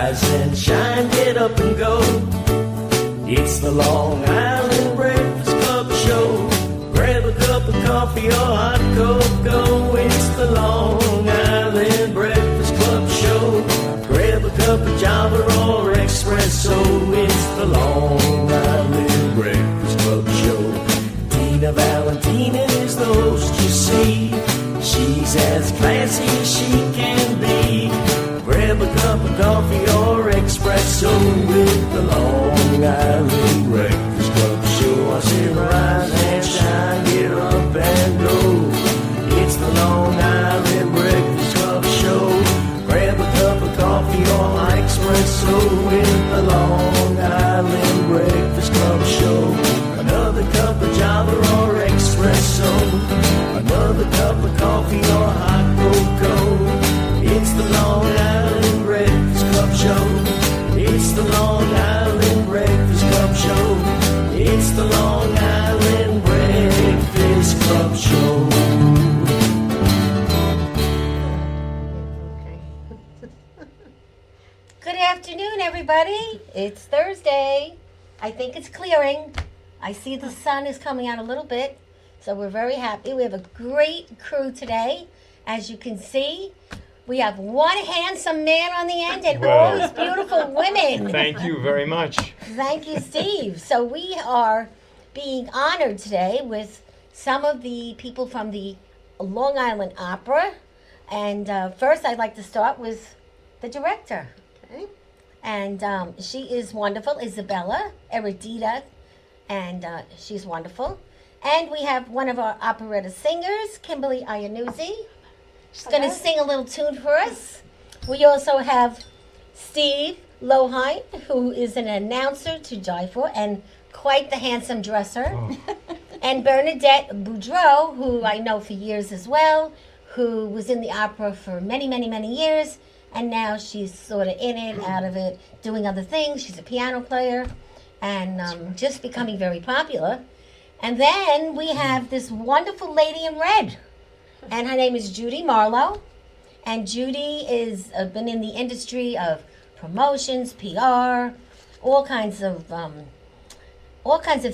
rise and shine, get up and go. It's the Long Island Breakfast Club show. Grab a cup of coffee or hot cocoa. It's the Long Island Breakfast Club show. Grab a cup of Java or espresso. It's the Long Island Breakfast Club show. Tina Valentina is the host, you see. She's as classy as she can be. Grab a cup of coffee or espresso with the Long Island Breakfast Club show. I say rise and shine, get up and go. It's the Long Island Breakfast Club show. Grab a cup of coffee or espresso with the Long Island Breakfast Club show. Another cup of Java or espresso. Another cup of coffee or hot cocoa. It's the Long Island Breakfast Club show. It's the Long Island Breakfast Club show. It's the Long Island Breakfast Club show. Good afternoon, everybody. It's Thursday. I think it's clearing. I see the sun is coming out a little bit, so we're very happy. We have a great crew today. As you can see, we have one handsome man on the end and all these beautiful women. Thank you very much. Thank you, Steve. So we are being honored today with some of the people from the Long Island Opera. And first, I'd like to start with the director. Okay. And she is wonderful, Isabella Eredita, and she's wonderful. And we have one of our operetta singers, Kimberly Iannuzzi. She's going to sing a little tune for us. We also have Steve Lohlein, who is an announcer to die for and quite the handsome dresser. Oh. And Bernadette Beaudreau, who I know for years as well, who was in the opera for many, many, many years. And now she's sort of in it, out of it, doing other things. She's a piano player and just becoming very popular. And then we have this wonderful lady in red. And her name is Judy Marlowe. And Judy is been in the industry of promotions, PR, all kinds of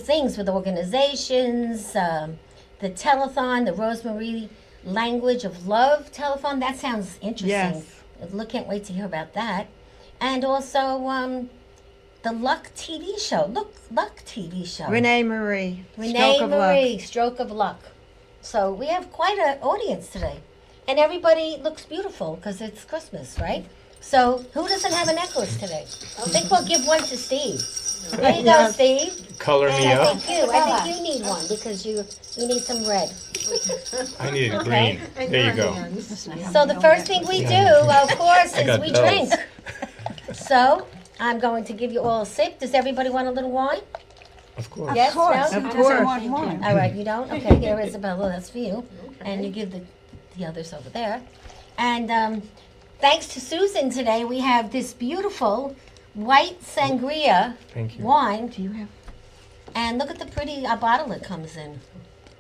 things with organizations, the telethon, the Rosemary Language of Love telethon. That sounds interesting. Yes. Can't wait to hear about that. And also the Luck TV show. Luck TV show. Renee Marie. Stroke of Luck. So we have quite an audience today. And everybody looks beautiful because it's Christmas, right? So who doesn't have a necklace today? I think we'll give one to Steve. There you go, Steve. Color me And up. I think you need one because you need some red. I need Okay. green. There you go. So the first thing we do, of course, is got we those. drink. So I'm going to give you all a sip. Does everybody want a little wine? Of course. Yes? No? Of course. All right, you don't? Okay, here, Isabella, that's for you. And you give the others over there. And thanks to Susan today, we have this beautiful white sangria Thank you. wine. Do you have? And look at the pretty bottle it comes in.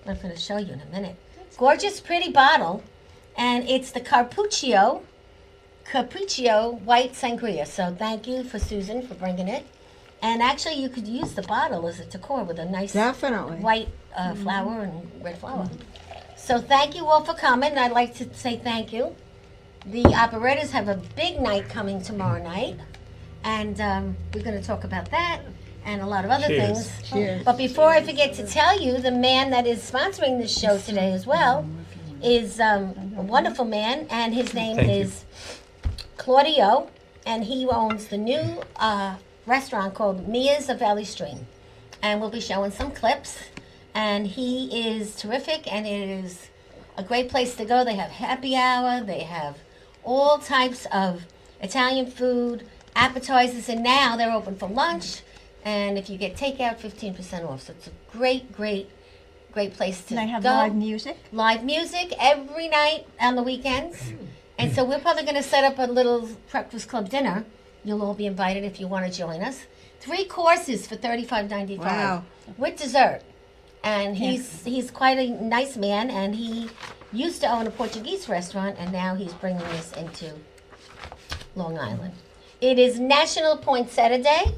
I'm going to show you in a minute. Gorgeous, pretty bottle. And it's the Capriccio white sangria. So thank you for Susan for bringing it. And actually, you could use the bottle as a decor with a nice Definitely. white flower and red flower. So thank you all for coming. I'd like to say thank you. The operettas have a big night coming tomorrow night. And we're going to talk about that and a lot of other Cheers. things. Cheers. But before I forget to tell you, the man that is sponsoring this show today as well is a wonderful man, and his name Thank you. is Claudio, and he owns the new restaurant called Mia's of Valley Stream. And we'll be showing some clips, and he is terrific, and it is a great place to go. They have happy hour, they have all types of Italian food, appetizers, and now they're open for lunch. And if you get takeout, 15% off. So it's a great place to go. They have live music. Live music every night on the weekends. And so we're probably going to set up a little Breakfast Club dinner. You'll all be invited if you want to join us. 3 courses for $35.95 Wow. with dessert. And he's quite a nice man, and he used to own a Portuguese restaurant, and now he's bringing this into Long Island. It is National Poinsettia Day.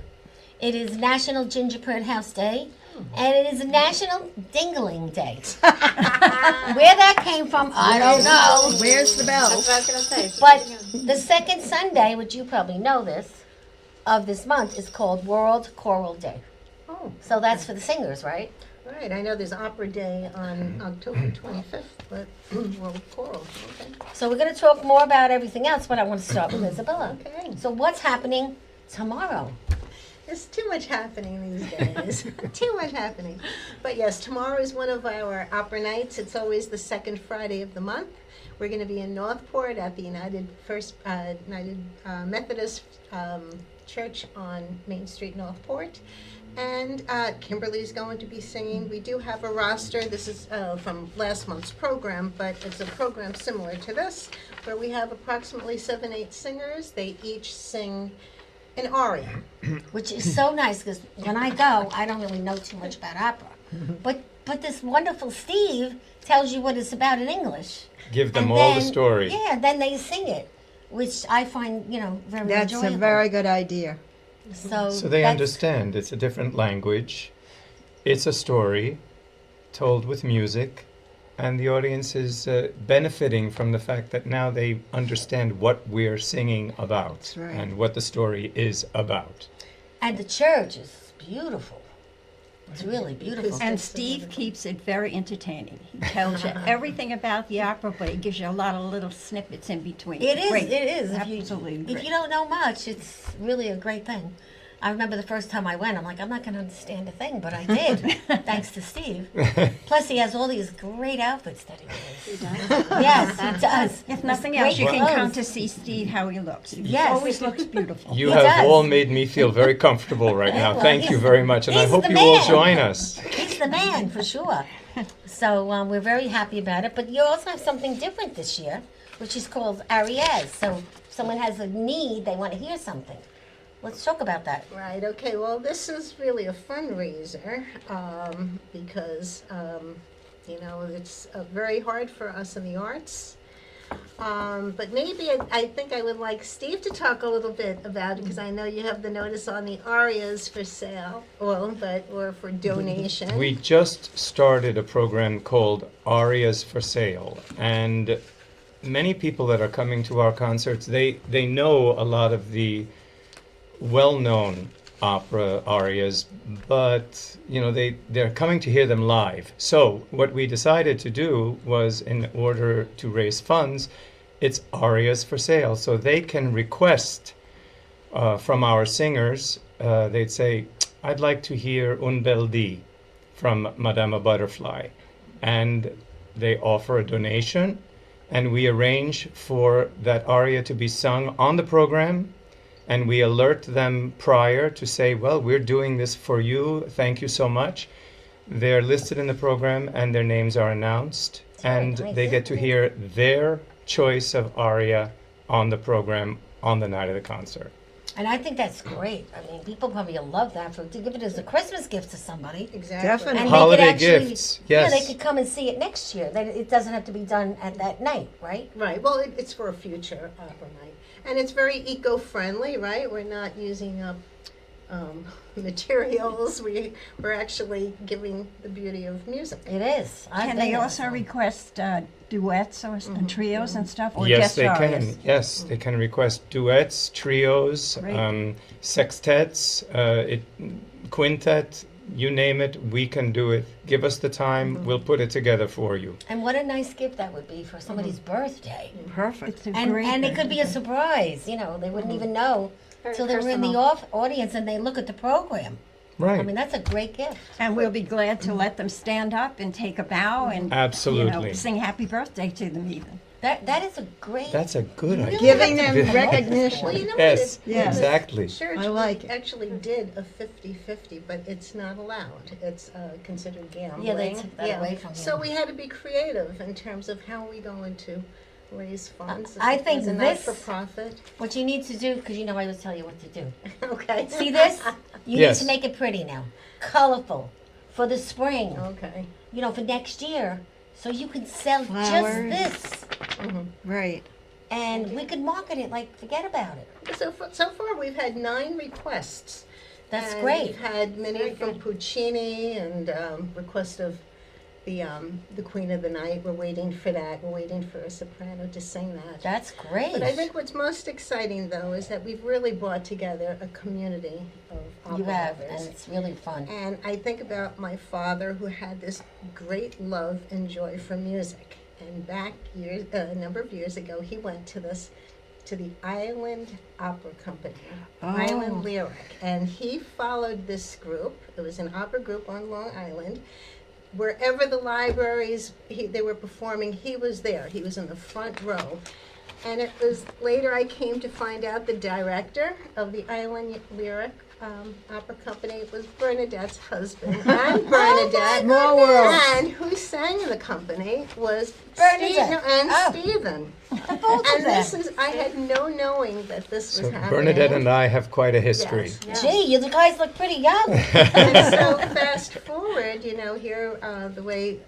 It is National Gingerbread House Day. And it is National Dingling Day. Where that came from, I don't know. Where's the bell? That's what I was gonna say. But the second Sunday, which you probably know this, of this month is called World Choral Day. Oh, So that's for the singers, right? right. I know there's Opera Day on October 25th, but World Choral. Okay. So we're going to talk more about everything else, but I want to start with Isabella. Okay. So what's happening tomorrow? There's too much happening these days. Too much happening. But yes, tomorrow is one of our opera nights. It's always the second Friday of the month. We're going to be in Northport at the United Methodist Church on Main Street, Northport. And Kimberly's going to be singing. We do have a roster. This is from last month's program, but it's a program similar to this, where we have approximately 7-8 singers. They each sing an aria. Which is so nice because when I go, I don't really know too much about opera. But this wonderful Steve tells you what it's about in English. Give them And all the then- story. Yeah, then they sing it, which I find, very That's enjoyable. a very good idea. So So they that's- understand it's a different language. It's a story told with music, and the audience is benefiting from the fact that now they understand what we're singing about That's right. and what the story is about. And the church is beautiful. It's really beautiful. And Steve keeps it very entertaining. He tells you everything about the opera, but he gives you a lot of little snippets in between. It is. Great. It is. Absolutely If great. you don't know much, it's really a great thing. I remember the first time I went, I'm like, I'm not going to understand a thing, but I did, thanks to Steve. Plus, he has all these great outfits that he wears. Yes, he does. If nothing Great else, you can clothes. come to see Steve how he looks. He Yes. always looks beautiful. You He have does. all made me feel very comfortable right now. Well, Thank you he's- very much, and I he's hope the you all man. join us. He's the man, for sure. So we're very happy about it. But you also have something different this year, which is called Arias. So if someone has a need, they want to hear something. Let's talk about that. Right, okay, well, this is really a fundraiser because, it's very hard for us in the arts. But maybe I think I would like Steve to talk a little bit about it because I know you have the notice on the arias for sale, or for donation. We just started a program called Arias for Sale, and many people that are coming to our concerts, they know a lot of the well-known opera arias, but they're coming to hear them live. So what we decided to do was, in order to raise funds, it's arias for sale. So they can request from our singers. They'd say, "I'd like to hear Un Bel Dì from Madame Butterfly," and they offer a donation, and we arrange for that aria to be sung on the program. And we alert them prior to say, well, we're doing this for you. Thank you so much. They're listed in the program and their names are announced. And nice. they get to hear their choice of aria on the program on the night of the concert. And I think that's great. I mean, people probably will love that to give it as a Christmas gift to somebody. Exactly. Definitely. And Holiday they could actually, gifts, Yeah, yes. they could come and see it next year. It doesn't have to be done at that night, right? Right, well, it's for a future opera night. And it's very eco-friendly, right? We're not using up materials. We're actually giving the beauty of music. It is. Can they also request duets or trios and stuff? Or Yes, just they arias? can. Yes, they can request duets, trios, Great. sextets, quintet, you name it, we can do it. Give us the time, we'll put it together for you. And what a nice gift that would be for somebody's birthday. Perfect. It's a And great it thing. could be a surprise. They wouldn't even know Very till they were in the audience and they look at the program. Right. I mean, that's a great gift. And we'll be glad to let them stand up and take a bow and Absolutely. sing happy birthday to them even. That is a great. That's a good idea. Giving them Well, recognition. you know Yes, what? Yes. exactly. Church I like it. actually did a 50-50, but it's not allowed. It's considered gambling. Yeah, they took that away from So you. we had to be creative in terms of how we going to raise funds. I think It's a this- not-for-profit. What you need to do, because I always tell you what to do. Okay. See this? You Yes. need to make it pretty now, colorful, for the spring. Okay. For next year, so you can sell Flowers. just this. Right. and we could market it like forget about it. So far, we've had 9 requests. That's And great. We've had many from Puccini and request of the Queen of the Night. We're waiting for that. We're waiting for a soprano to sing that. That's great. But I think what's most exciting, though, is that we've really brought together a community of opera you have, lovers. and it's really fun. And I think about my father, who had this great love and joy for music. And back a number of years ago, he went to the Island Opera Company, Island Lyric, and he followed this group. It was an opera group on Long Island. Wherever the libraries they were performing, he was there. He was in the front row. And it was later I came to find out the director of the Island Lyric Opera Company was Bernadette's husband, and Bernadette, Small world. and who sang in the company was Bernadette. Stephen. Both of And them. this is, I had no knowing that this was So happening. Bernadette and I have quite a history. Yes. Gee, you guys look pretty young. And so fast forward, here, the way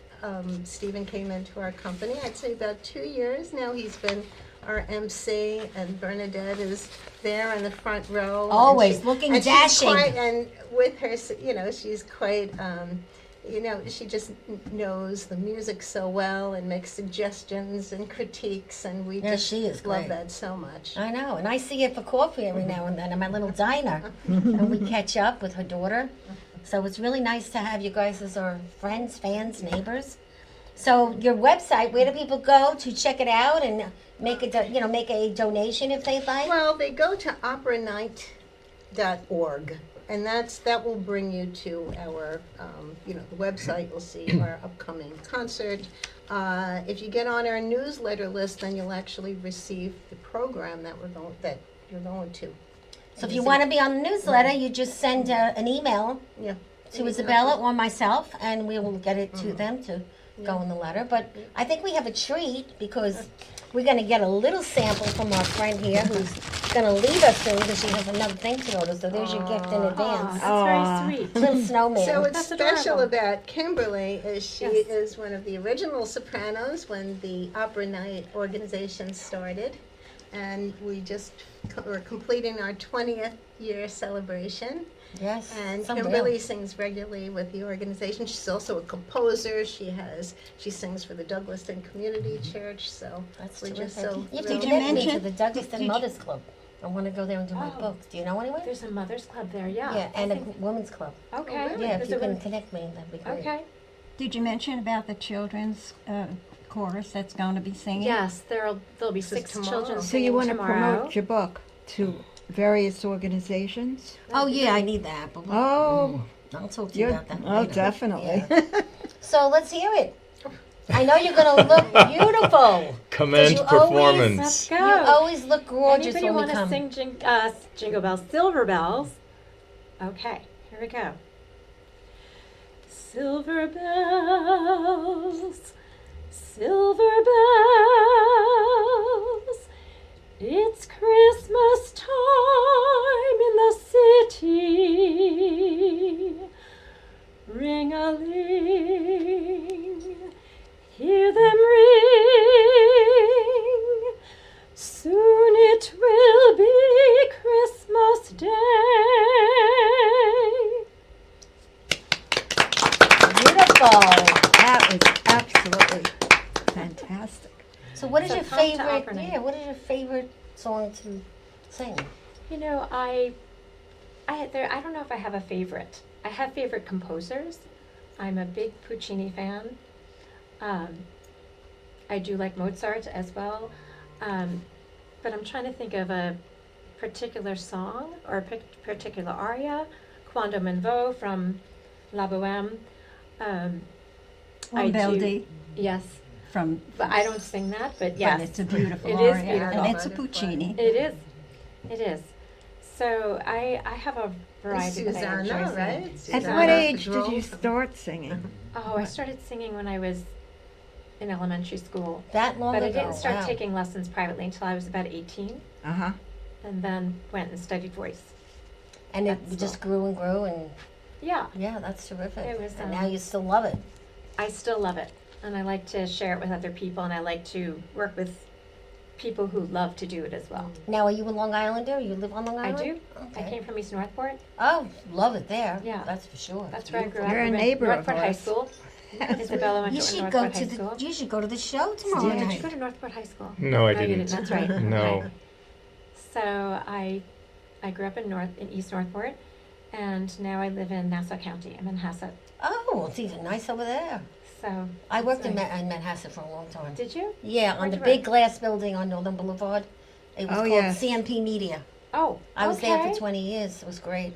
Stephen came into our company, I'd say about 2 years now he's been our MC, and Bernadette is there in the front row. Always looking and dashing. And with her, she's quite, she just knows the music so well and makes suggestions and critiques, and we Yeah, just she is love great. that so much. I know, and I see her for coffee every now and then in my little diner, and we catch up with her daughter. So it's really nice to have you guys as our friends, fans, neighbors. So your website, where do people go to check it out and make a donation if they'd like? Well, they go to operanight.org, and that will bring you to our, the website. You'll see our upcoming concert. If you get on our newsletter list, then you'll actually receive the program that you're going to. So if you want to be on the newsletter, you just send an email Yeah. to Isabella or myself, and we will get it to them to go in the letter. But I think we have a treat because we're going to get a little sample from our friend here who's going to leave us soon because she has another thing to order. So there's your gift in advance. That's very sweet. Little snowman. So what's That's special adorable. about Kimberly is she Yes. is one of the original sopranos when the Opera Night organization started. And we're completing our 20th year celebration. Yes. And some Kimberly real. sings regularly with the organization. She's also a composer. She sings for the Douglaston Community Church. So That's we're just terrific. so You have to thrilled. connect me to mention- the Douglaston Mothers Club. I want to go there and do my Oh. books. Do you know anyone? There's a mother's club there, yeah. Yeah, I and a think- women's club. Okay. really? Yeah, if There's you a can women- connect me, that'd be great. Okay. Did you mention about the children's chorus that's going to be singing? Yes, there'll be This is 6 tomorrow. children So So singing you want to tomorrow. promote your book to various organizations? Oh, yeah, I need that. But Oh, I'll talk to you you're, about that. oh, later. definitely. Yeah. So let's hear it. I know you're going to look beautiful. Commend you always- performance. Let's go. You always look gorgeous Anybody when we want to come. sing Jingle Bells, Silver Bells? Okay, here we go. Silver bells, silver bells, it's Christmas time in the city. Ring-a-ling, hear them ring. Soon it will be Christmas Day. Beautiful. That was absolutely fantastic. So what is So your come to favorite, Opera Night. what is your favorite song to sing? You know, I don't know if I have a favorite. I have favorite composers. I'm a big Puccini fan. I do like Mozart as well. But I'm trying to think of a particular song or a particular aria. Quando me vo from La Boheme. I do- Beldi Yes, from. but I don't sing that. But But yes, it's a beautiful It is aria, beautiful. and it's a Puccini. it is. It is. So I have a variety that I enjoy Susanna, singing. right? At Susanna what age did Pedro. you start singing? Oh, I started singing when I was in elementary school. That long But I ago. didn't start wow. taking lessons privately until I was about 18, Uh-huh. and then went and studied voice. And it That's just grew and grew, and Yeah, yeah, that's terrific. It was, and now you still love it. I still love it, and I like to share it with other people, and I like to work with people who love to do it as well. Now, are you a Long Islander? You live on Long I Island? do. I Okay. came from East Northport. Oh, love it there. Yeah. That's for sure. That's where I grew up. You're a I went to neighbor of Northport High ours. School. Isabella went You to should go Northport to High the. School. You should go to the show tomorrow Did you night. go to Northport High School? No, I You didn't. That's right. No. Okay. So I grew up in East Northport, and now I live in Nassau County. I'm in Hassett. Oh, it's even nice over there. So I worked in, nice. in Manhasset for a long time. Did you? Yeah, on Where'd the you big work? glass building on Northern Boulevard. It was Oh, called yes. CMP Media. Oh, I was there okay. for 20 years. It was great.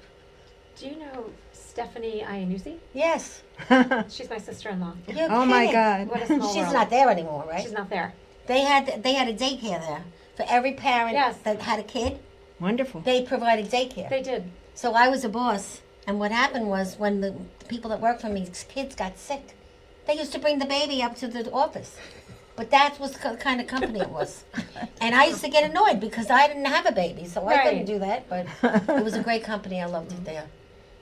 Do you know Stephanie Iannuzzi? Yes. She's my sister-in-law. You're Oh my kidding. God. What a small She's world. not there anymore, right? She's not there. They had a daycare there for every parent Yes. that had a kid. Wonderful. They provided daycare. They did. So I was a boss, and what happened was when the people that worked for me, kids got sick, they used to bring the baby up to the office. But that was the kind of company it was. And I used to get annoyed because I didn't have a baby, so I couldn't Right. do that. But it was a great company. I loved it there.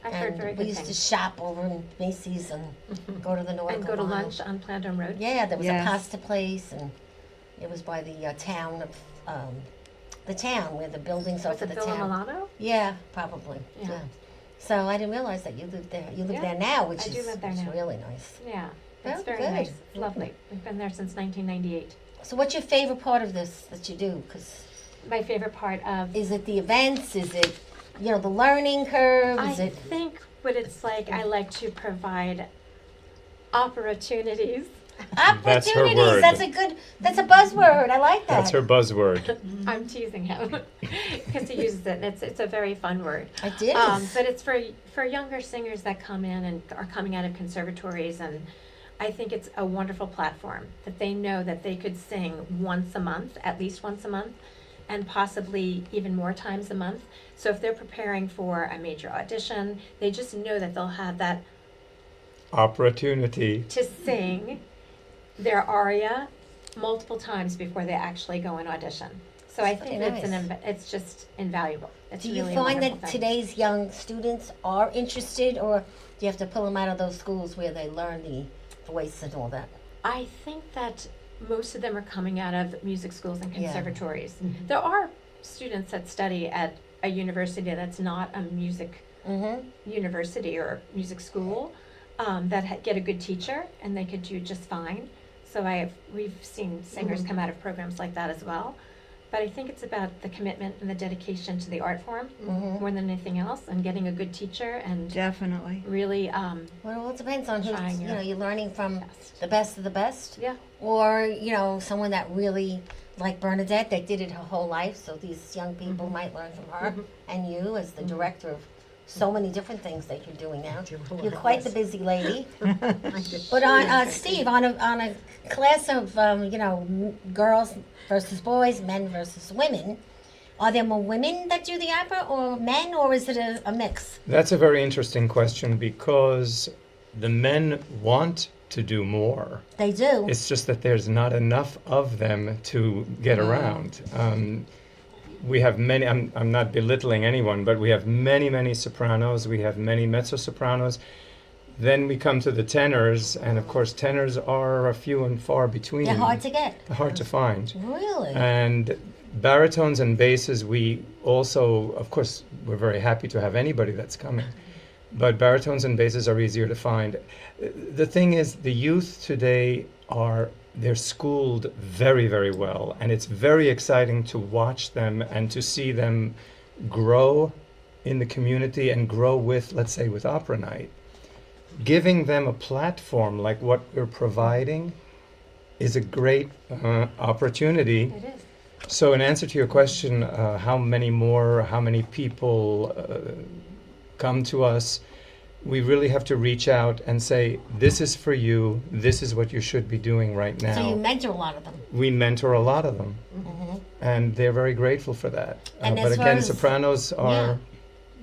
I've heard very And we good used to things. shop over in Macy's and go to the North. And go to lunch on Plandome Road. Yeah, there was Yes. a pasta place, and it was by the town of the town where the buildings are Was for it the Villa town. Milano? Yeah, probably. Yeah. Yeah. So I didn't realize that you lived there. You live Yeah, there now, which I do is live there is now. really nice. Yeah. It's Very very good. nice. Lovely. We've been there since 1998. So what's your favorite part of this that you do? Because My favorite part of is it the events? Is it, the learning curve? I Is it? think what it's like, I like to provide opportunities. That's her Opportunities. word. That's a buzzword. I like that. That's her buzzword. I'm teasing him because he uses it. And it's a very fun word. It is. But it's for younger singers that come in and are coming out of conservatories, and I think it's a wonderful platform that they know that they could sing once a month, at least once a month, and possibly even more times a month. So if they're preparing for a major audition, they just know that they'll have that Opportunity. to sing their aria multiple times before they actually go and audition. So I think Very it's nice. it's just invaluable. It's Do you really a find wonderful that thing. today's young students are interested, or do you have to pull them out of those schools where they learn the voice and all that? I think that most of them are coming out of music schools and Yeah. conservatories. There are students that study at a university that's not a music Mm-hmm. university or music school that get a good teacher and they could do just fine. So we've seen singers come out of programs like that as well. But I think it's about the commitment and the dedication to the art form Mm-hmm. more than anything else, and getting a good teacher and Definitely. really Well, it all depends on who Trying your you're learning from best. the best of the best, Yeah. or someone that really, like Bernadette, that did it her whole life. So these young people might learn from her and you as the director of so many different things that you're doing now. You're quite the busy lady. But on Steve, on a class of girls versus boys, men versus women, are there more women that do the opera or men, or is it a mix? That's a very interesting question because the men want to do more. They do. It's just that there's not enough of them to get around. We have many, I'm not belittling anyone, but we have many sopranos, we have many mezzo-sopranos. Then we come to the tenors, and of course tenors are a few and far between. They're hard to get. Hard to find. Really? And baritones and basses, we also, of course, we're very happy to have anybody that's coming. But baritones and basses are easier to find. The thing is, the youth today they're schooled very well, and it's very exciting to watch them and to see them grow in the community and grow with, let's say, with Opera Night. Giving them a platform like what we're providing is a great opportunity. It is. So in answer to your question, how many people come to us, we really have to reach out and say, this is for you, this is what you should be doing right now. So you mentor a lot of them. We mentor a lot of them, and they're very grateful for that. And But as far again, as- sopranos are,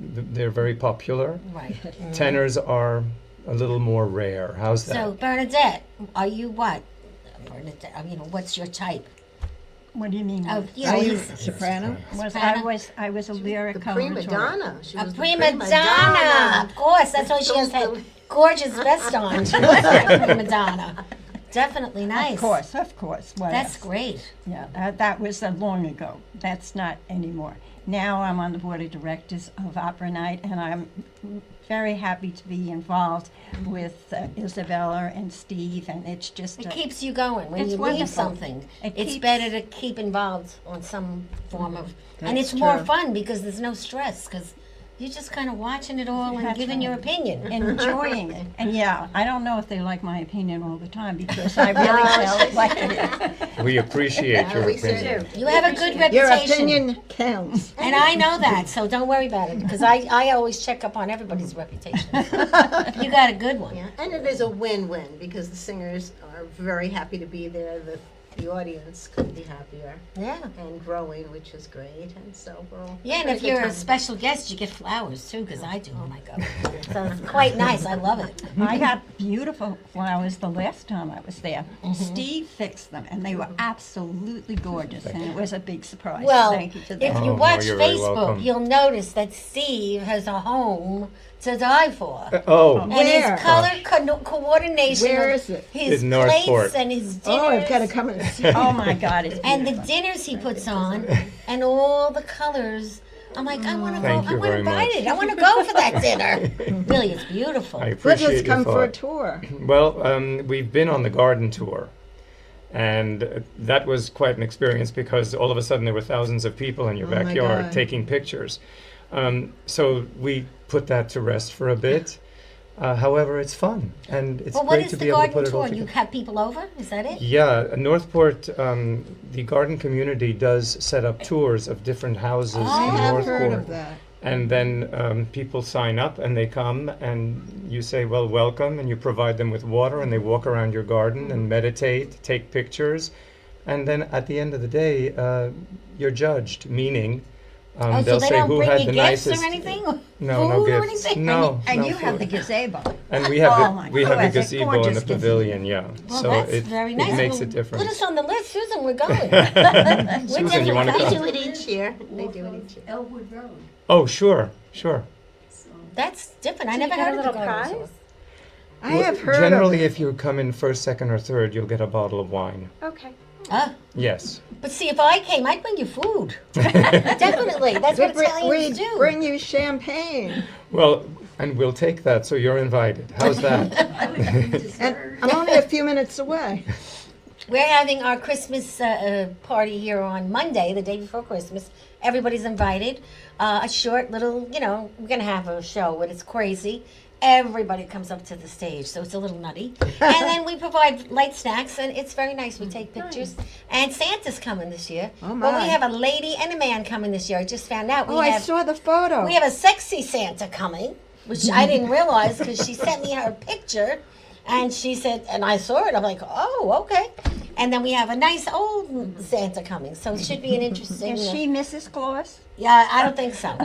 they're very popular. Right. Tenors are a little more rare. How's that? So Bernadette, are you what? Bernadette, what's your type? What do you mean? Oh, She's soprano. I was a lyric The prima donna. She A was the prima donna. Of course, that's why she has that gorgeous vest on. She looks like a prima donna. definitely nice. Of course. What That's else? great. Yeah, that was long ago. That's not anymore. Now I'm on the board of directors of Opera Night, and I'm very happy to be involved with Isabella and Steve, and it's just It keeps you going when It's you leave wonderful. something. It It's keeps- better to keep involved on some form of, and That's it's more true. fun because there's no stress because you're just kind of watching it all and That's giving your right. opinion. enjoying it. And yeah, I don't know if they like my opinion all the time because I really felt like it. We appreciate your we opinion. You have a good Your reputation. opinion counts. And I know that, so don't worry about it because I always check up on everybody's reputation. You got a good one. Yeah, and it is a win-win because the singers are very happy to be there. The audience couldn't be happier Yeah. and growing, which is great. And so we're all Yeah, and having if good you're a time. special guest, you get flowers too, because I do when I go. So it's quite nice. I love it. I got beautiful flowers the last time I was there. Mm-hmm. Steve fixed them, and they were absolutely gorgeous, and it was a big surprise. Well, Thank you for if that. you Oh, watch you're very Facebook, welcome. you'll notice that Steve has a home to die for. Oh, And Where? his color coordination Where of is it? his In Northport. plates and his dinners. Oh, I've got to come and see. Oh my God, it's and the beautiful. dinners he puts on and all the colors. I'm like, I want to go. Thank I you want very invited. much. I want to go for that dinner. Really, it's beautiful. I Let appreciate us come your for a thought. tour. Well, we've been on the garden tour, and that was quite an experience because all of a sudden there were thousands of people in your Oh my backyard God. taking pictures. So we put that to rest for a bit. However, it's fun, and it's Well, what great is to the be able to garden put it all tour? You together. have people over? Is that it? Yeah, Northport, the garden community does set up tours of different houses I in I have Northport. heard of that. And then people sign up and they come and you say, well, welcome, and you provide them with water and they walk around your garden and meditate, take pictures. And then at the end of the day, you're judged, meaning Oh, so they'll they say don't who bring had you the gifts nicest. or anything? No, Food no or gifts. anything? No, And no you have food. the gazebo. And we have Oh the my we have God, the it's a gazebo in the gorgeous gazebo. pavilion, yeah. Well, so that's it, very it nice. makes Well, a difference. Put us on the list, Susan. We're going. Susan, you wanna They come? do it each year. They do it each year. Elwood Road. Oh, sure. That's different. I Do you never get heard a of the little garden prize? tour. I have heard Generally, of if you come in first, second, or third, you'll get a bottle of wine. Okay. Yes. But see, if I came, I'd bring you food. Definitely. That's what Italians we do. bring you champagne. Well, and we'll take that, so you're invited. How's that? And I'm only a few minutes away. We're having our Christmas party here on Monday, the day before Christmas. Everybody's invited. A short little, we're going to have a show, but it's crazy. Everybody comes up to the stage, so it's a little nutty. And then we provide light snacks, and it's very nice. We take pictures. And Santa's coming this year. Oh, Well, my. we have a lady and a man coming this year. I just found out. Oh, I saw the photo. We have a sexy Santa coming, which I didn't realize because she sent me her picture, and she said, and I saw it. I'm like, oh, okay. And then we have a nice old Santa coming, so it should be an interesting. Is she Mrs. Claus? Yeah, I don't think so.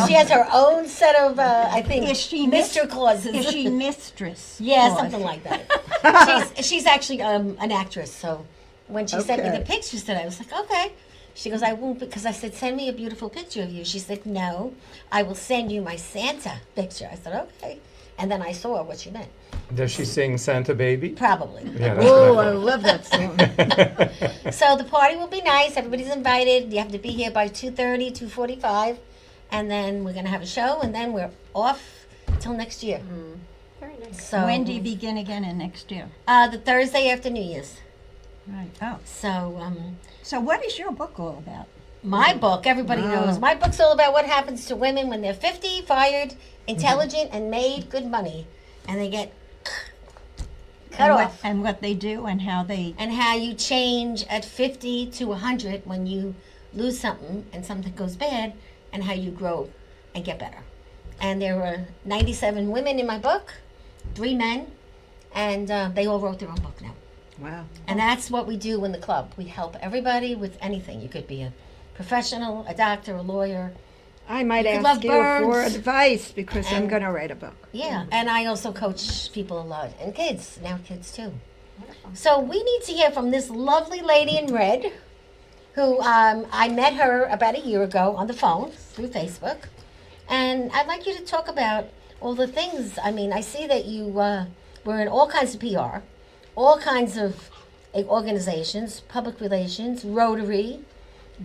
She has her own set of, I think, Is she Mr. Clauses. Is she Mistress? Yeah, Claus? something like that. she's actually an actress, so when she sent me the Okay. pictures today, I was like, okay. She goes, I won't, because I said, send me a beautiful picture of you. She said, no, I will send you my Santa picture. I said, okay. And then I saw what she meant. Does she sing Santa Baby? Probably. Yeah, that's Oh, what I I thought. love that song. So the party will be nice. Everybody's invited. You have to be here by 2:30, 2:45. And then we're going to have a show, and then we're off till next year. Very nice. So When do you begin again in next year? The Thursday after New Year's. Right. Oh. So So what is your book all about? my book, everybody knows. My book's all about what happens to women when they're 50, fired, intelligent, and made good money. And they get cut and off. and what they do and how they. And how you change at 50 to 100 when you lose something and something goes bad, and how you grow and get better. And there were 97 women in my book, 3 men, and they all wrote their own book now. Wow. And that's what we do in the club. We help everybody with anything. You could be a professional, a doctor, a lawyer. I might You love ask you for birds. advice because I'm And- going to write a book. Yeah, and I also coach people a lot, and kids, now kids too. So we need to hear from this lovely lady in red, who I met her about a year ago on the phone through Facebook. And I'd like you to talk about all the things. I mean, I see that you were in all kinds of PR. all kinds of organizations, public relations, Rotary,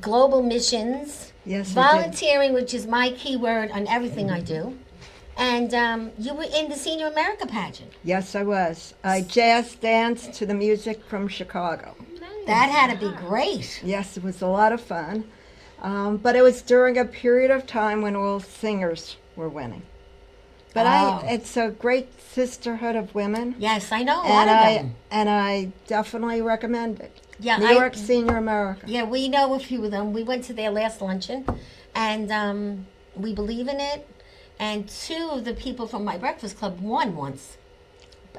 global missions, Yes, I did. volunteering, which is my key word on everything I do. And you were in the Senior America pageant. Yes, I was. I jazz danced to the music from Chicago. That had to be great. Yes, it was a lot of fun. But it was during a period of time when all singers were winning. But Oh. it's a great sisterhood of women. Yes, I know a lot And of I them. and I definitely recommend it. Yeah, New York Senior America. Yeah, we know a few of them. We went to their last luncheon, and we believe in it. And two of the people from my breakfast club won once,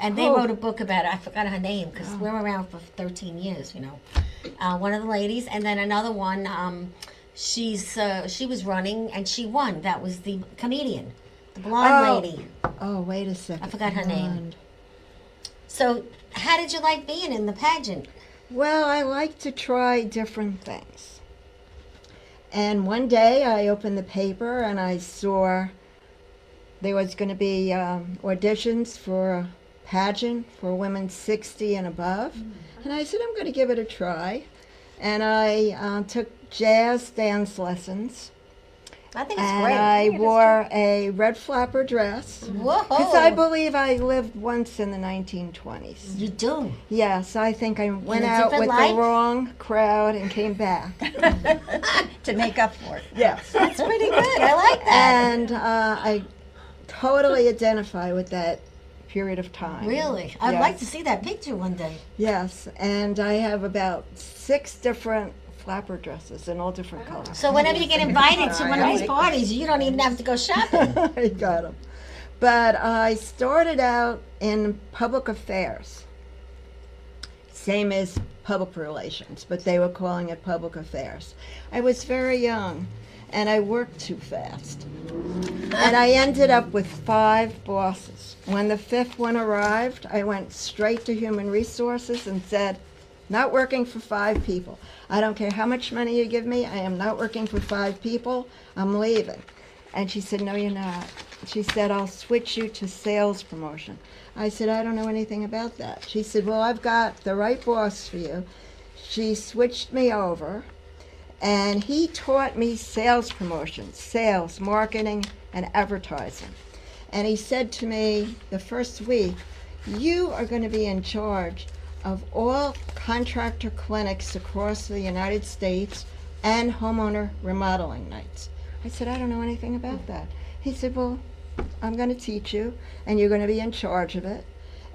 and they Oh. wrote a book about it. I forgot her name because we're around for 13 years, you know. One of the ladies, and then another one. She was running and she won. That was the comedian, the blonde Oh. lady. Oh, wait a second. I forgot her name. Blonde. So, how did you like being in the pageant? Well, I like to try different things. And one day I opened the paper and I saw there was going to be auditions for a pageant for women 60 and above. And I said, I'm going to give it a try. And I took jazz dance lessons. I think it's And great. I wore a red flapper dress. Whoa! Because I believe I lived once in the 1920s. You do. Yes, I think I went a out different with life? the wrong crowd and came back. To make up for it. Yes. That's pretty good. I like that. And I totally identify with that period of time. Really? I'd Yes. like to see that picture one day. Yes, and I have about 6 different flapper dresses in all different colors. So whenever you get invited to one of these parties, you don't even have to go shopping. I got them. But I started out in public affairs. Same as public relations, but they were calling it public affairs. I was very young, and I worked too fast. And I ended up with 5 bosses. When the 5th one arrived, I went straight to human resources and said, not working for 5 people. I don't care how much money you give me, I am not working for 5 people, I'm leaving. And she said, no, you're not. She said, I'll switch you to sales promotion. I said, I don't know anything about that. She said, well, I've got the right boss for you. She switched me over, and he taught me sales promotion, sales, marketing, and advertising. And he said to me the first week, you are going to be in charge of all contractor clinics across the United States and homeowner remodeling nights. I said, I don't know anything about that. He said, well, I'm going to teach you, and you're going to be in charge of it.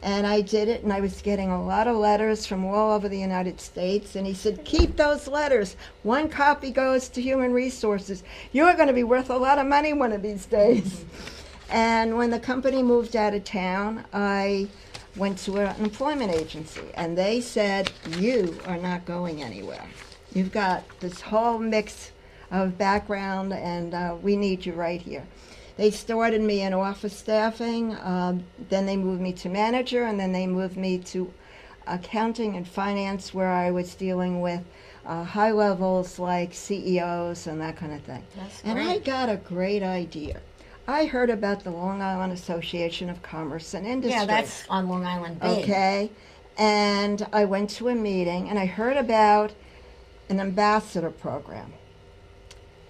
And I did it, and I was getting a lot of letters from all over the United States. And he said, keep those letters. 1 copy goes to Human Resources. You're going to be worth a lot of money one of these days. And when the company moved out of town, I went to an employment agency, and they said, you are not going anywhere. You've got this whole mix of background, and we need you right here. They started me in office staffing, then they moved me to manager, and then they moved me to accounting and finance, where I was dealing with high levels like CEOs and that kind of thing. That's And I great. got a great idea. I heard about the Long Island Association of Commerce and Industry. Yeah, that's on Long Island big. Okay, and I went to a meeting, and I heard about an ambassador program.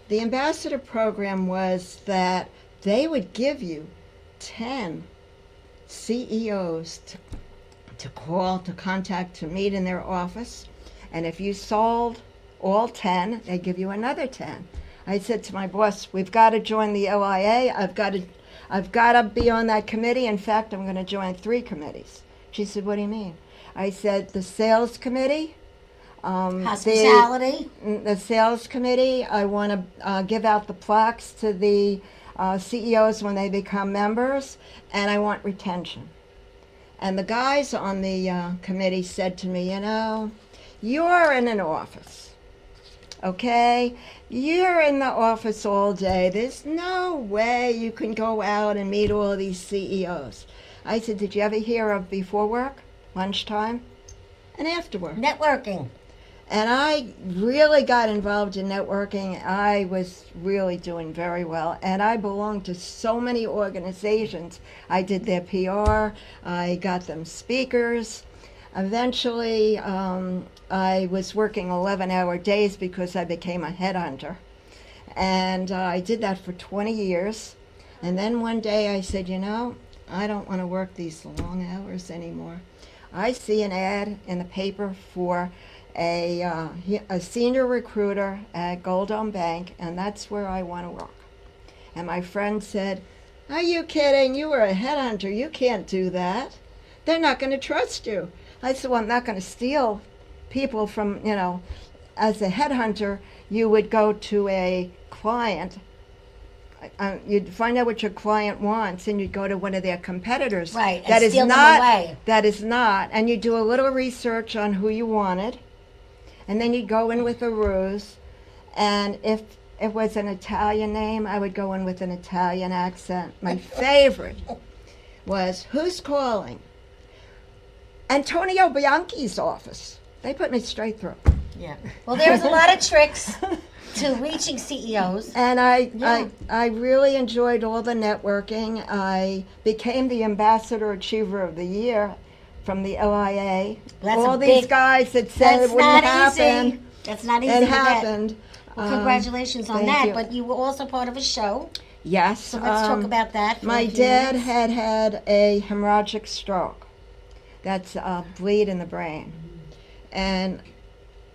The ambassador program was that they would give you 10 CEOs to call, to contact, to meet in their office, and if you sold all 10, they'd give you another 10. I said to my boss, we've got to join the LIA. I've got to be on that committee. In fact, I'm going to join 3 committees. She said, what do you mean? I said, the sales committee, Hospitality. the sales committee. I want to give out the plaques to the CEOs when they become members, and I want retention. And the guys on the committee said to me, you know, you're in an office, okay? You're in the office all day. There's no way you can go out and meet all these CEOs. I said, did you ever hear of before work, lunchtime, and after work? Networking. And I really got involved in networking. I was really doing very well. And I belonged to so many organizations. I did their PR. I got them speakers. Eventually, I was working 11-hour days because I became a headhunter. And I did that for 20 years. And then one day I said, you know, I don't want to work these long hours anymore. I see an ad in the paper for a senior recruiter at Goldome Bank, and that's where I want to work. And my friend said, are you kidding? You were a headhunter. You can't do that. They're not going to trust you. I said, well, I'm not going to steal people from, you know, as a headhunter, you would go to a client. You'd find out what your client wants, and you'd go to one of their competitors. Right, and That is steal them not. away. That is not. And you do a little research on who you wanted, and then you'd go in with a ruse. And if it was an Italian name, I would go in with an Italian accent. My favorite was, who's calling? Antonio Bianchi's office. They put me straight through. Yeah. Well, there's a lot of tricks to reaching CEOs. And I really enjoyed all the networking. I became the Ambassador Achiever of the Year from the LIA. That's all a these big- guys that said it That's wouldn't not happen. easy. That's not easy It to get. happened. Well, congratulations on thank that. you. But you were also part of a show. Yes. So let's talk about that. For My a few dad minutes. had a hemorrhagic stroke. That's a bleed in the brain. And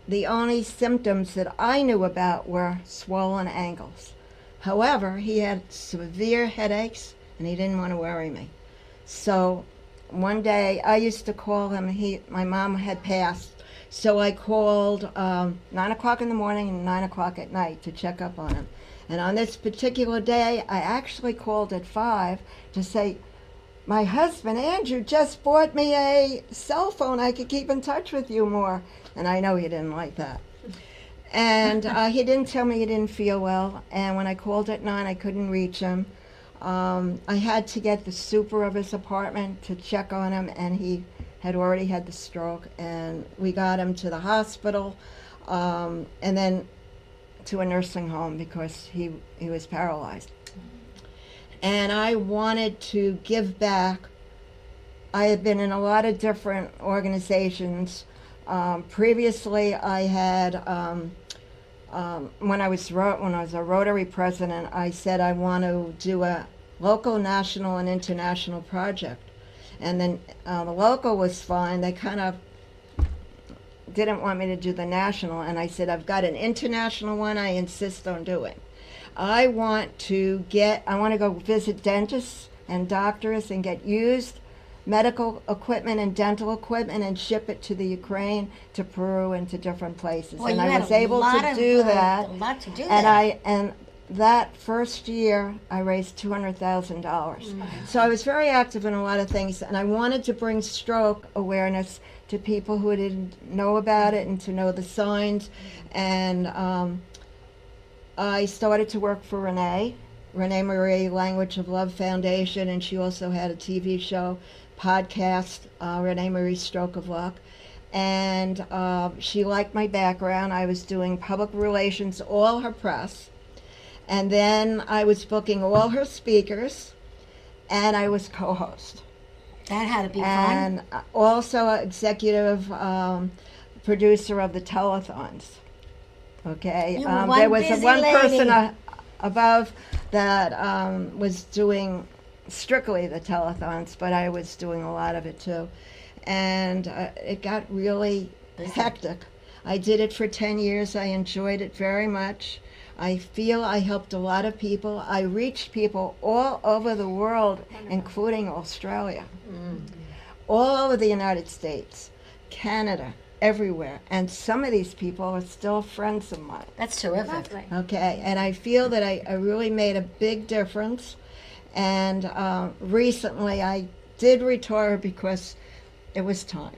the only symptoms that I knew about were swollen ankles. However, he had severe headaches, and he didn't want to worry me. So one day, I used to call him. My mom had passed, so I called 9 o'clock in the morning and 9 o'clock at night to check up on him. And on this particular day, I actually called at 5 to say, my husband, Andrew, just bought me a cell phone. I could keep in touch with you more. And I know he didn't like that. And he didn't tell me he didn't feel well. And when I called at 9, I couldn't reach him. I had to get the super of his apartment to check on him, and he had already had the stroke. And we got him to the hospital, and then to a nursing home because he was paralyzed. And I wanted to give back. I had been in a lot of different organizations. Previously, I had, when I was a Rotary president, I said I want to do a local, national, and international project. And then the local was fine. They kind of didn't want me to do the national, and I said, I've got an international one I insist on doing. I want to go visit dentists and doctors and get used medical equipment and dental equipment and ship it to the Ukraine, to Peru, and to different places. Well, And you I had was a able lot to of, do A that. lot to do And there. that first year, I raised $200,000. So I was very active in a lot of things, and I wanted to bring stroke awareness to people who didn't know about it and to know the signs. And I started to work for Renee Marie Language of Love Foundation, and she also had a TV show, podcast, Renee Marie Stroke of Luck. And she liked my background. I was doing public relations, all her press. And then I was booking all her speakers, and I was co-host. That had to be fun. And also executive producer of the telethons. Okay, You were one there was busy one person lady. above that was doing strictly the telethons, but I was doing a lot of it too. And it got really hectic. I did it for 10 years. I enjoyed it very much. I feel I helped a lot of people. I reached people all over the world, including Australia, all over the United States, Canada, everywhere. And some of these people are still friends of mine. That's terrific. Lovely. Okay, and I feel that I really made a big difference. And recently I did retire because it was time.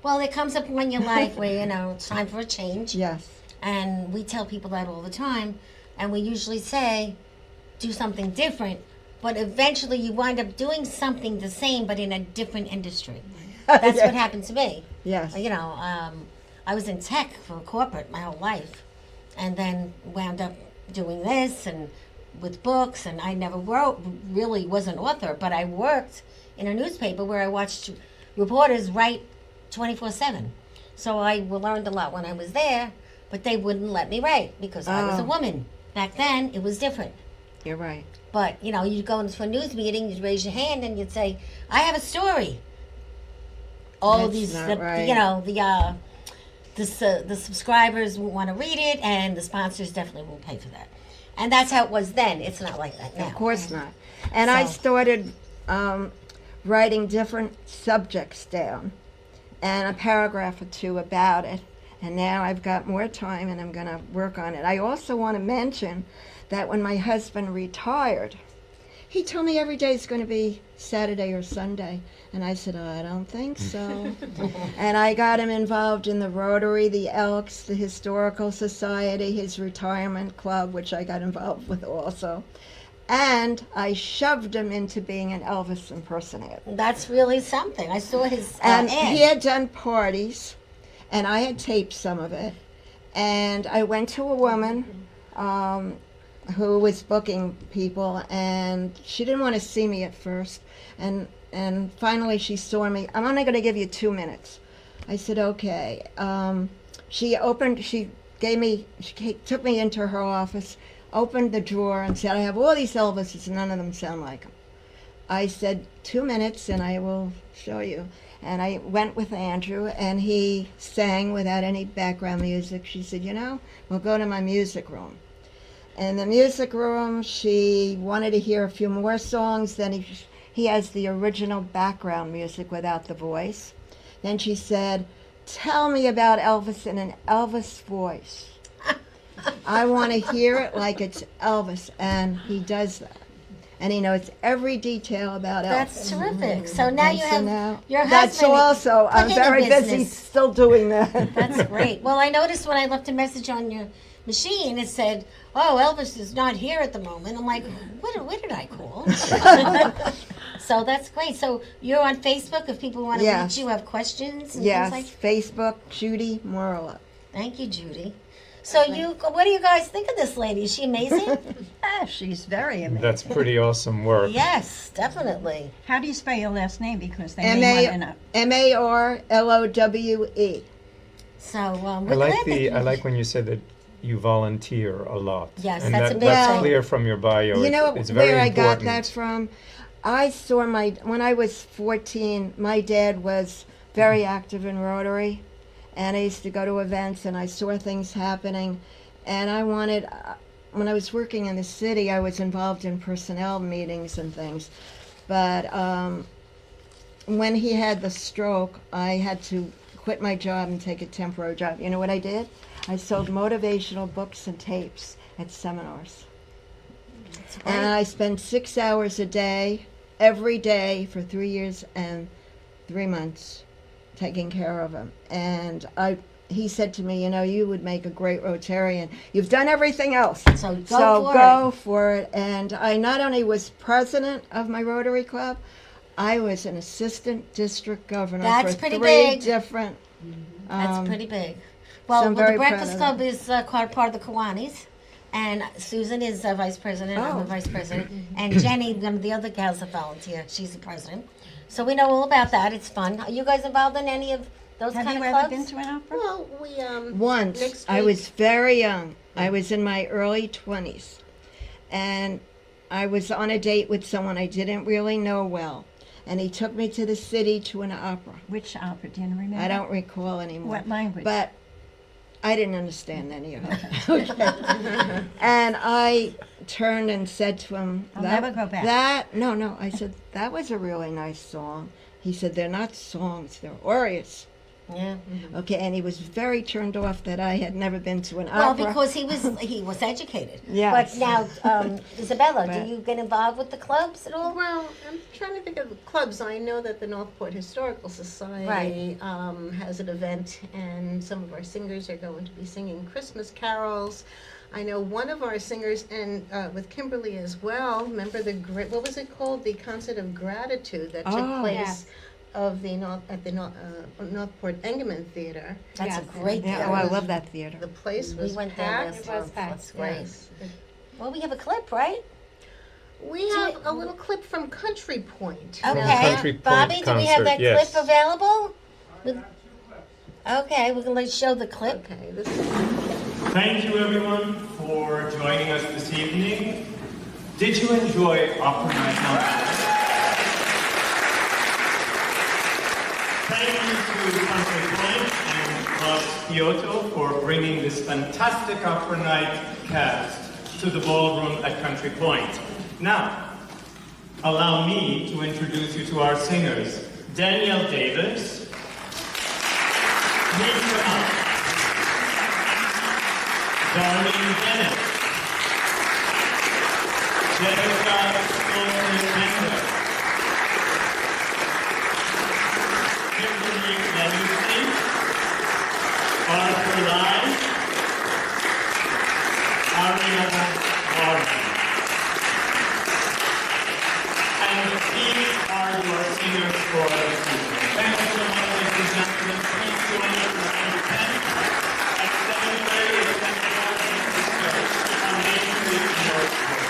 Well, there comes a point in your life where, it's time for a change. Yes. And we tell people that all the time. And we usually say, do something different. But eventually you wind up doing something the same, but in a different industry. That's what happened to me. Yes. I was in tech for corporate my whole life. And then wound up doing this and with books. And I never really was an author, but I worked in a newspaper where I watched reporters write 24/7. So I learned a lot when I was there, but they wouldn't let me write because I was a woman. Back then, it was different. You're right. But, you'd go into a news meeting, you'd raise your hand, and you'd say, I have a story. All That's these, not right. the subscribers won't want to read it, and the sponsors definitely won't pay for that. And that's how it was then. It's not like that now. Of course not. And I So- started writing different subjects down and a paragraph or two about it. And now I've got more time and I'm going to work on it. I also want to mention that when my husband retired, he told me every day is going to be Saturday or Sunday. And I said, I don't think so. And I got him involved in the Rotary, the Elks, the Historical Society, his retirement club, which I got involved with also. And I shoved him into being an Elvis impersonator. That's really something. I saw his And ad. he had done parties, and I had taped some of it. And I went to a woman who was booking people, and she didn't want to see me at first. And finally she saw me. I'm only going to give you 2 minutes. I said, okay. She took me into her office, opened the drawer, and said, I have all these Elvises, and none of them sound like him. I said, 2 minutes, and I will show you. And I went with Andrew, and he sang without any background music. She said, we'll go to my music room. In the music room, she wanted to hear a few more songs. Then he has the original background music without the voice. Then she said, tell me about Elvis in an Elvis voice. I want to hear it like it's Elvis. And he does that. And he knows every detail about Elvis. That's terrific. So now And you so have now- your husband. That's also, I'm put in the very busy business. still doing that. That's great. Well, I noticed when I left a message on your machine, it said, oh, Elvis is not here at the moment. I'm like, what did I call? So that's great. So you're on Facebook if people want to Yes. reach you, have questions and Yes, things like Facebook, Judy Morla. Thank you, Judy. So what do you guys think of this lady? Is she amazing? She's very amazing. That's pretty awesome work. Yes, definitely. How do you spell your last name? Because they may want to know. Marlowe. So I we're like glad that I you- like when you said that you volunteer a lot. Yes, and that's a big that's thing. clear from your bio. You know it's very where I got important. that from? I saw when I was 14, my dad was very active in Rotary, and I used to go to events and I saw things happening, and I wanted, when I was working in the city, I was involved in personnel meetings and things, but when he had the stroke, I had to quit my job and take a temporary job. You know what I did? I sold motivational books and tapes at seminars. And I spent 6 hours a day, every day, for 3 years and 3 months, taking care of him. And he said to me, you would make a great Rotarian. You've done everything else. So Go for it. And I not only was president of my Rotary Club, I was an assistant district governor That's for pretty 3 big. different. That's pretty big. Well, so I'm the very proud Breakfast of Club that. is part of the Kiwanis. And Susan is a vice president, I'm a Oh. vice president. And Jenny, one of the other gals that volunteer, she's the president. So we know all about that. It's fun. Are you guys involved in any of those Have kind you of ever clubs? been to an opera? Well, we Once, next I week- was very young. I was in my early 20s. And I was on a date with someone I didn't really know well. And he took me to the city to an opera. Which opera? Do you remember? I don't recall anymore. What language? But I didn't understand any of it. Okay. And I turned and said to him, I'll never go back. No. I said, that was a really nice song. He said, they're not songs, they're arias. Yeah. Okay, and he was very turned off that I had never been to an Well, opera. because he was educated. Yes. But now, Isabella, Right. do you get involved with the clubs at all? Well, I'm trying to think of the clubs. I know that the Northport Historical Society has an event, and some of our singers are going to be singing Christmas carols. I know one of our singers, and with Kimberly as well. Remember what was it called? The Concert of Gratitude that took Oh. place at the Northport Engelman Theater. That's a great Yeah, deal. oh, I love that theater. The place We was went there packed. last It was month. packed. That's great. Yes. Well, we have a clip, right? We have a little clip from Country Point. Okay. Country Point Bobby, do we have concert, that yes. clip available? Okay, we're going to show the clip. Okay, this Thank you, everyone, for joining us this evening. Did you enjoy Opera Night? Thank you to Country Point and Los Kyoto for bringing this fantastic Opera Night cast to the ballroom at Country Point. Now, allow me to introduce you to our singers. Danielle Davis, Lisa Hunt, Darlene Bennett, Jessica Stoltenberg, Kimberly Iannuzzi, Arthur Lai, Ariana Warren. And these are your singers for this evening. Thank you so much, ladies and gentlemen. Please join us at 10 at 7:30 at Central on Main Street, Northport.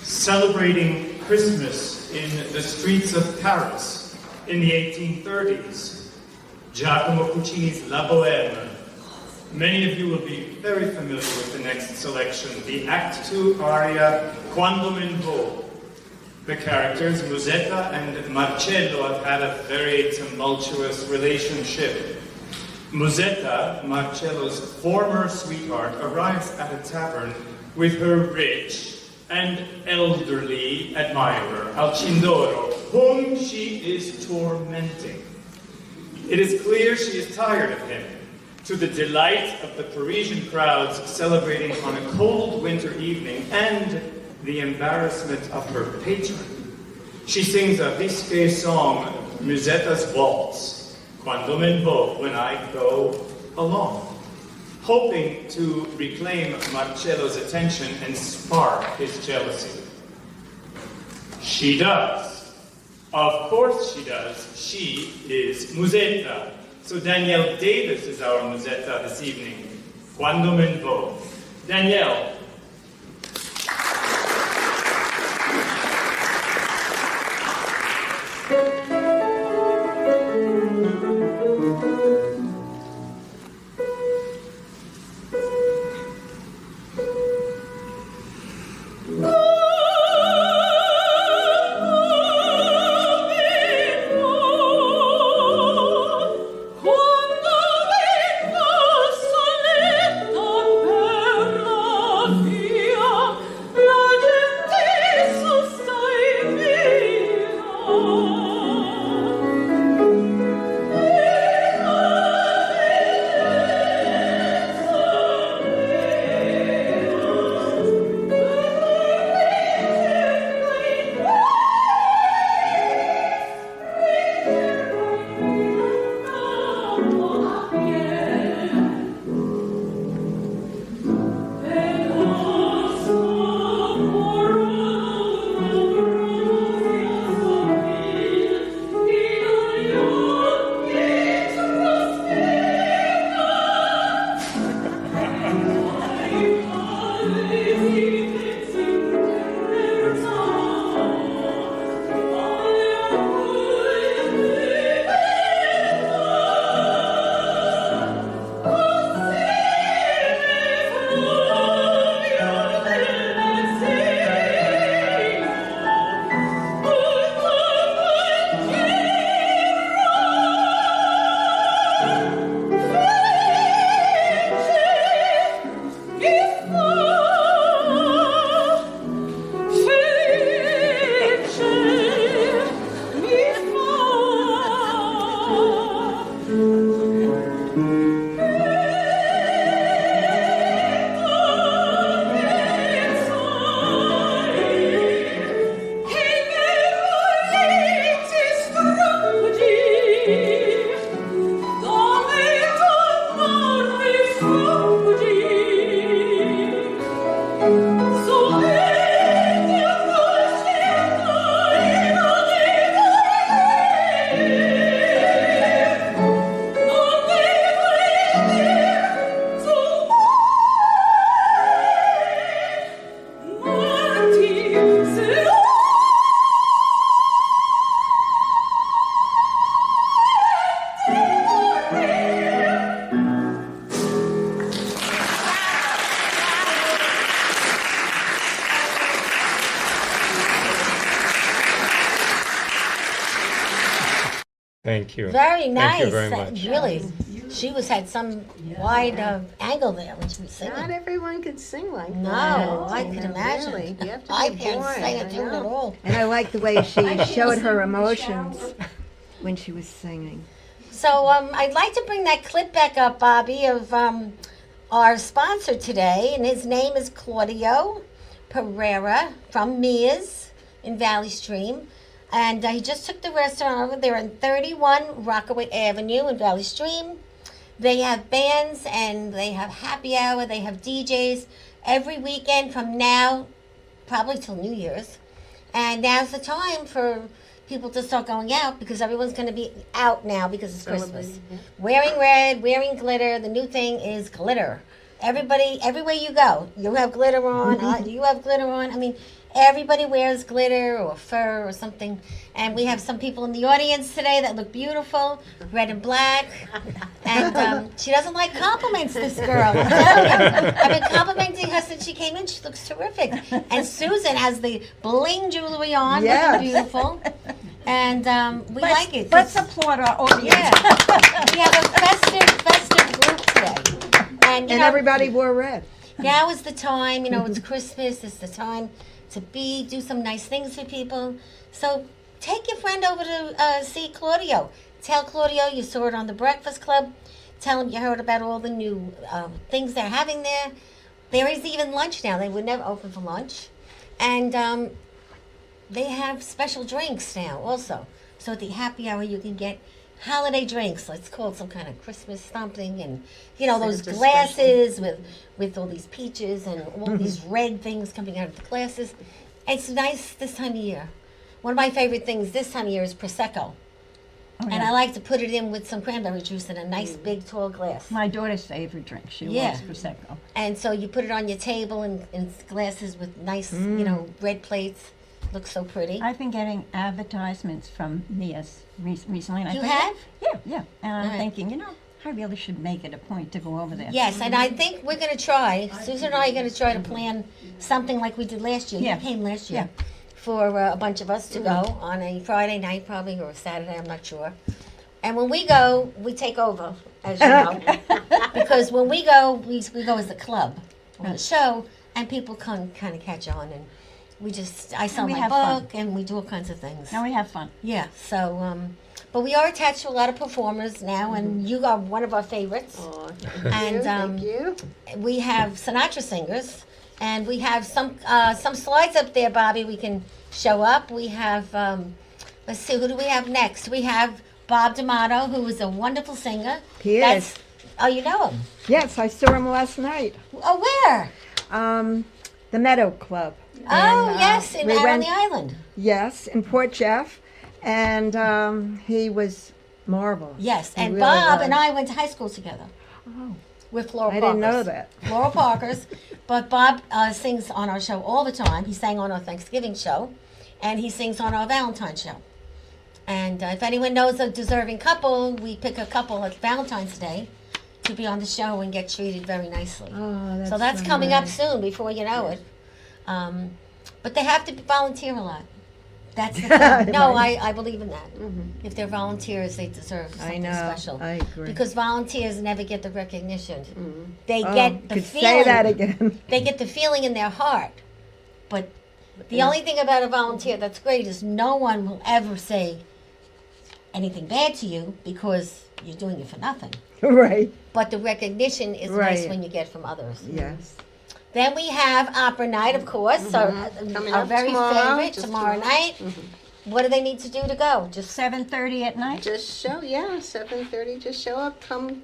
Celebrating Christmas in the streets of Paris in the 1830s, Giacomo Puccini's La Bohème. Many of you will be very familiar with the next selection, the Act 2 aria Quando men vo. The characters Musetta and Marcello have had a very tumultuous relationship. Musetta, Marcello's former sweetheart, arrives at a tavern with her rich and elderly admirer, Alcindoro, whom she is tormenting. It is clear she is tired of him, to the delight of the Parisian crowds celebrating on a cold winter evening and the embarrassment of her patron. She sings a risque song, Musetta's Waltz, Quando men vo, when I go along, hoping to reclaim Marcello's attention and spark his jealousy. She does. Of course she does. She is Musetta. So Danielle Davis is our Musetta this evening. Quando men vo. Danielle. Quando Thank you. Very nice. Thank you very much. Really, she had some wide angle there when she was Not singing. everyone could sing like that. No, I You could know, imagine. Really. You have to I be can't born, sing I a tune know. at all. And I like the way she showed her emotions when she was singing. So I'd like to bring that clip back up, Bobby, of our sponsor today, and his name is Claudio Pereira from Mia's in Valley Stream. And he just took the restaurant over there on 31 Rockaway Avenue in Valley Stream. They have bands and they have happy hour. They have DJs every weekend from now, probably till New Year's. And now's the time for people to start going out because everyone's going to be out now because it's Christmas. Celebrating, yeah. Wearing red, wearing glitter. The new thing is glitter. Everybody, everywhere you go, you have glitter on. You have glitter on. I mean, everybody wears glitter or fur or something. And we have some people in the audience today that look beautiful, red and black. And she doesn't like compliments, this girl. I'm telling you. I've been complimenting her since she came in. She looks terrific. And Susan has the bling jewelry on, Yes. looking beautiful. And we like it. Let's applaud our audience. Yeah. We have a festive group today. And, you And know, everybody wore red. now is the time, you know, it's Christmas, it's the time to do some nice things for people. So take your friend over to see Claudio. Tell Claudio you saw it on the Breakfast Club. Tell him you heard about all the new things they're having there. There is even lunch now. They were never open for lunch. And they have special drinks now also. So at the happy hour you can get holiday drinks. Let's call it some kind of Christmas something, and you know those Santa glasses with all these peaches and all these red things coming out of the glasses. It's nice this time of year. One of my favorite things this time of year is Prosecco. Oh, And yeah. I like to put it in with some cranberry juice in a nice big tall glass. My daughter's favorite drink. She Yeah. loves Prosecco. And And so you put it on your table in glasses with nice, you know, red plates. Looks so pretty. I've been getting advertisements from Mia's recently. And I You think, have? Yeah. And I'm Alright. thinking, you know, I really should make it a point to go over there. Yes, and I think we're going to try. Susan and I are going to try to plan something like we did last year. Yeah. You came last year for a bunch of us to go on a Friday night, probably, or a Saturday. I'm not sure. And when we go, we take over, as you know, because when we go as a club on the show, and people come kind of catch on, and I sell we my have fun. book, and we do all kinds of things. Now we have fun. Yeah, so, but we are attached to a lot of performers now, and you are one of our favorites. Oh, And, thank you. We have Sinatra singers, and we have some slides up there, Bobby. We can show up. We have, let's see, who do we have next? We have Bob D'Amato, who is a wonderful singer. He is. Oh, you know him? Yes, I saw him last night. Oh, where? The Meadow Club. Oh, And, yes, we out on went- the island. Yes, in Port Jeff. And he was marvelous. Yes, He and really Bob was. and I went to high school together. Oh, With Laura I Parkers. didn't know that. Laura Parkers. But Bob sings on our show all the time. He sang on our Thanksgiving show, and he sings on our Valentine's show. And if anyone knows a deserving couple, we pick a couple at Valentine's Day to be on the show and get treated very nicely. Oh, So that's coming up soon, before you know it. But they have to volunteer a lot. That's the thing. No, I believe in that. If they're volunteers, they deserve something know. special. I agree. Because volunteers never get the recognition. They Oh, get the could feeling. say that again. They get the feeling in their heart. But the only thing about a volunteer that's great is no one will ever say anything bad to you because you're doing it for nothing. Right. But the recognition is nice Right. when you get from others. Yes. Then we have opera night, of course, our up very tomorrow, favorite, just tomorrow tomorrow. night. What do they need to do to go? Just 7:30 at night. Just show, 7:30. Just show up. Come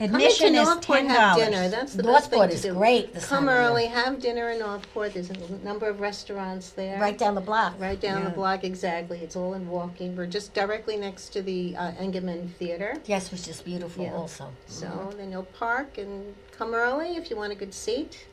Admission into is Northport, have dinner. $10. That's the best thing Northport to is do. great this Come time of year. early, have dinner in Northport. There's a number of restaurants there. right down the block. Right down the Yeah. block, exactly. It's all in walking. We're just directly next to the Engelman Theater. Yes, which is beautiful Yeah. also. So then you'll park and come early if you want a good seat.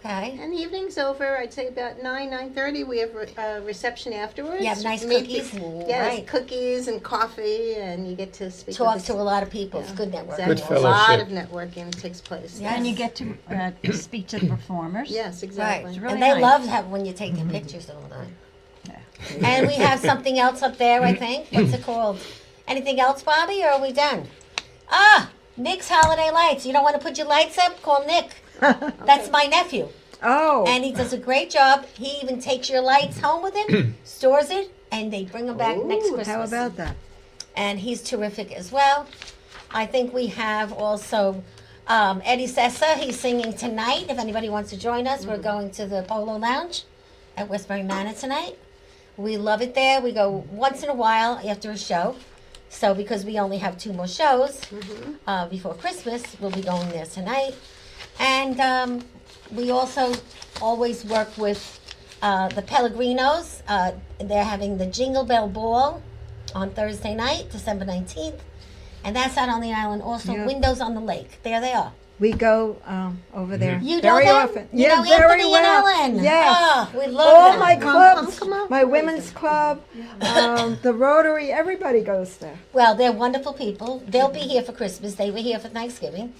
Okay. And the evening's over. I'd say about 9:30. We have a reception afterwards. You have nice Meet cookies the- and- yes, right. cookies and coffee, and you get to speak Talk with to a lot of people. It's Yeah, good networking. exactly. Good A lot fellowship. of networking takes place. Yeah. And you get to speak to the performers. Yes, Right. exactly. It's really And they nice. love when you take their pictures and all that. And we have something else up there, I think. What's it called? Anything else, Bobby, or are we done? Ah, Nick's holiday lights. You don't want to put your lights up? Call Nick. That's my nephew. Oh. And he does a great job. He even takes your lights home with him, stores it, and they bring them back next Christmas. How about that? And he's terrific as well. I think we have also Eddie Sessa. He's singing tonight. If anybody wants to join us, we're going to the Polo Lounge at Westbury Manor tonight. We love it there. We go once in a while after a show. So because we only have 2 more shows before Christmas, we'll be going there tonight. And we also always work with the Pellegrinos. They're having the Jingle Bell Ball on Thursday night, December 19th. And that's out on the island. Also, Yeah. Windows on the Lake. There they are. We go over there You know very them? often. You know very Anthony and well. Ellen? Yes. Oh, we love All them. my clubs, come on. my women's club, the Rotary, everybody goes there. Well, they're wonderful people. They'll be here for Christmas. They were here for Thanksgiving.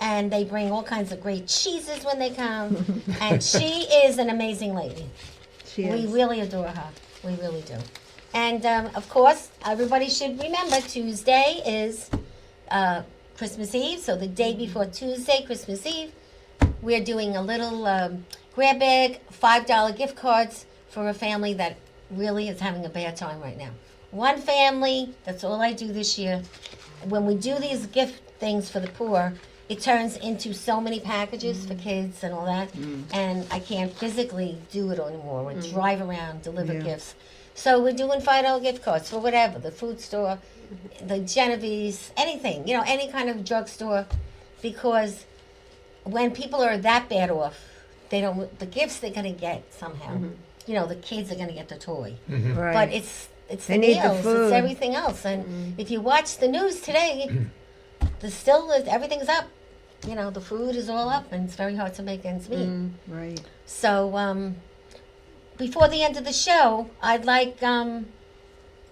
And they bring all kinds of great cheeses when they come. And she is an amazing lady. She We is. really adore her. We really do. And, of course, everybody should remember Tuesday is Christmas Eve. So the day before Tuesday, Christmas Eve, we're doing a little grab bag, $5 gift cards for a family that really is having a bad time right now. One family, that's all I do this year. When we do these gift things for the poor, it turns into so many packages for kids and all that. And I can't physically do it anymore. We drive around, deliver Yeah. gifts. So we're doing $5 gift cards for whatever, the food store, the Genevieve's, anything, any kind of drugstore, because when people are that bad off, the gifts they're gonna get somehow. The kids are gonna get the toy, Right. but it's They the need the meals, food. it's everything else. And if you watch the news today, everything's up. The food is all up, and it's very hard to make ends meet. Right. So, before the end of the show, I'd like,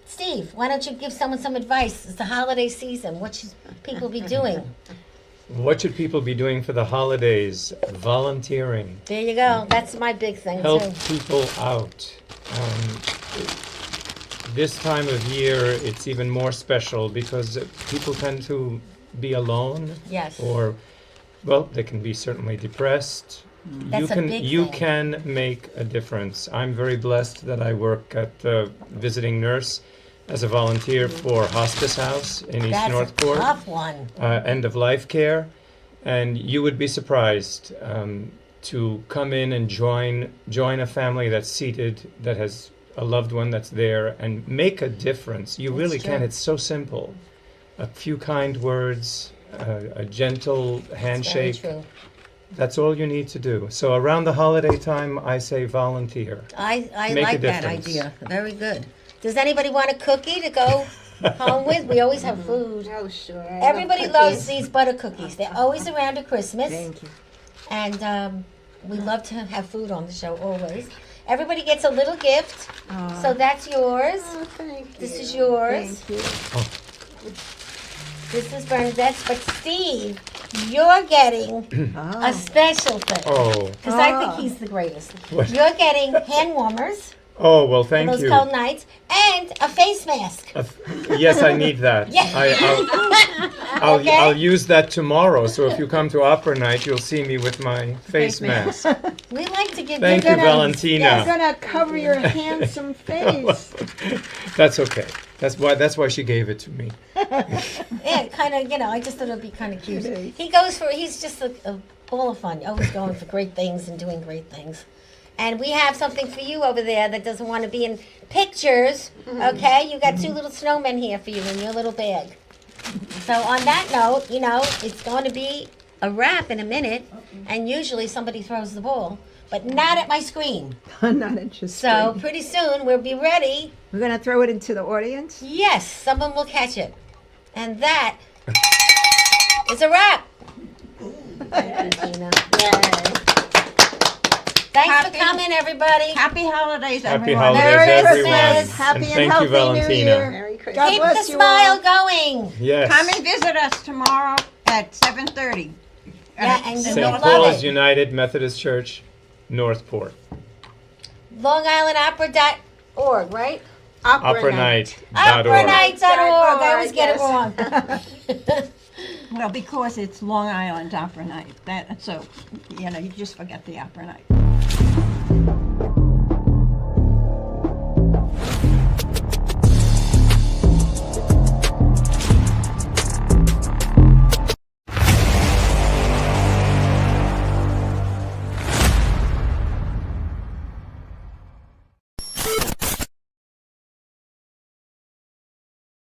Steve, why don't you give someone some advice? It's the holiday season. What should people be doing? What should people be doing for the holidays? Volunteering. There you go. That's my big thing, Help too. people out. This time of year, it's even more special because people tend to be alone, Yes. or, well, they can be certainly depressed. That's a big You thing. can make a difference. I'm very blessed that I work at visiting nurse as a volunteer for Hospice House in East That's Northport. a tough one. End of life care, and you would be surprised to come in and join a family that's seated, that has a loved one that's there, and make a difference. You That's really can. true. It's so simple. A few kind words, a gentle handshake. Very true. That's all you need to do. So around the holiday time, I say volunteer. I Make a like that difference. idea. Very good. Does anybody want a cookie to go home with? We always have food. Oh, sure. Everybody loves these butter cookies. They're always around at Christmas. Thank you. And we love to have food on the show always. Everybody gets a little gift. So that's yours. Oh, thank you. This is yours. Thank you. This is Bernadette's. But Steve, you're getting a special thing. Oh, Because I think he's the greatest. What? You're getting hand warmers oh well, for thank those you. cold nights and a face mask. Yes, I need that. Yeah. I'll Okay. use that tomorrow. So if you come to opera night, you'll see me with my face mask. We like to give Thank you you, good Valentina. You're gonna cover your handsome face. That's okay. That's why she gave it to me. Yeah, kind of, I just thought it'd be kind of cute. It is. He's just a ball of fun, always going for great things and doing great things. And we have something for you over there that doesn't want to be in pictures, okay? You got 2 little snowmen here for you in your little bag. So on that note, it's going to be a wrap in a minute, and usually somebody throws the ball, but not at my screen. Not interested. So pretty soon we'll be ready. We're gonna throw it into the audience. Yes, someone will catch it. And that is a wrap. Thank you, Gina. Thanks Happy- for coming, everybody. Happy holidays, Happy everyone. holidays, Merry everyone. Christmas. Happy and and thank healthy you, Valentina. New Year. Merry Christmas. God Keep bless the you smile all. going. Yes. Come and visit us tomorrow at 7:30. Yeah, and St. you'll love Paul's it. United Methodist Church, Northport. LongIslandOpera.org, right? Opera.org. Operanight.org. I always get it Yes. wrong. Well, because it's Long Island Opera Night, that, so, you know, you just forget the Opera Night.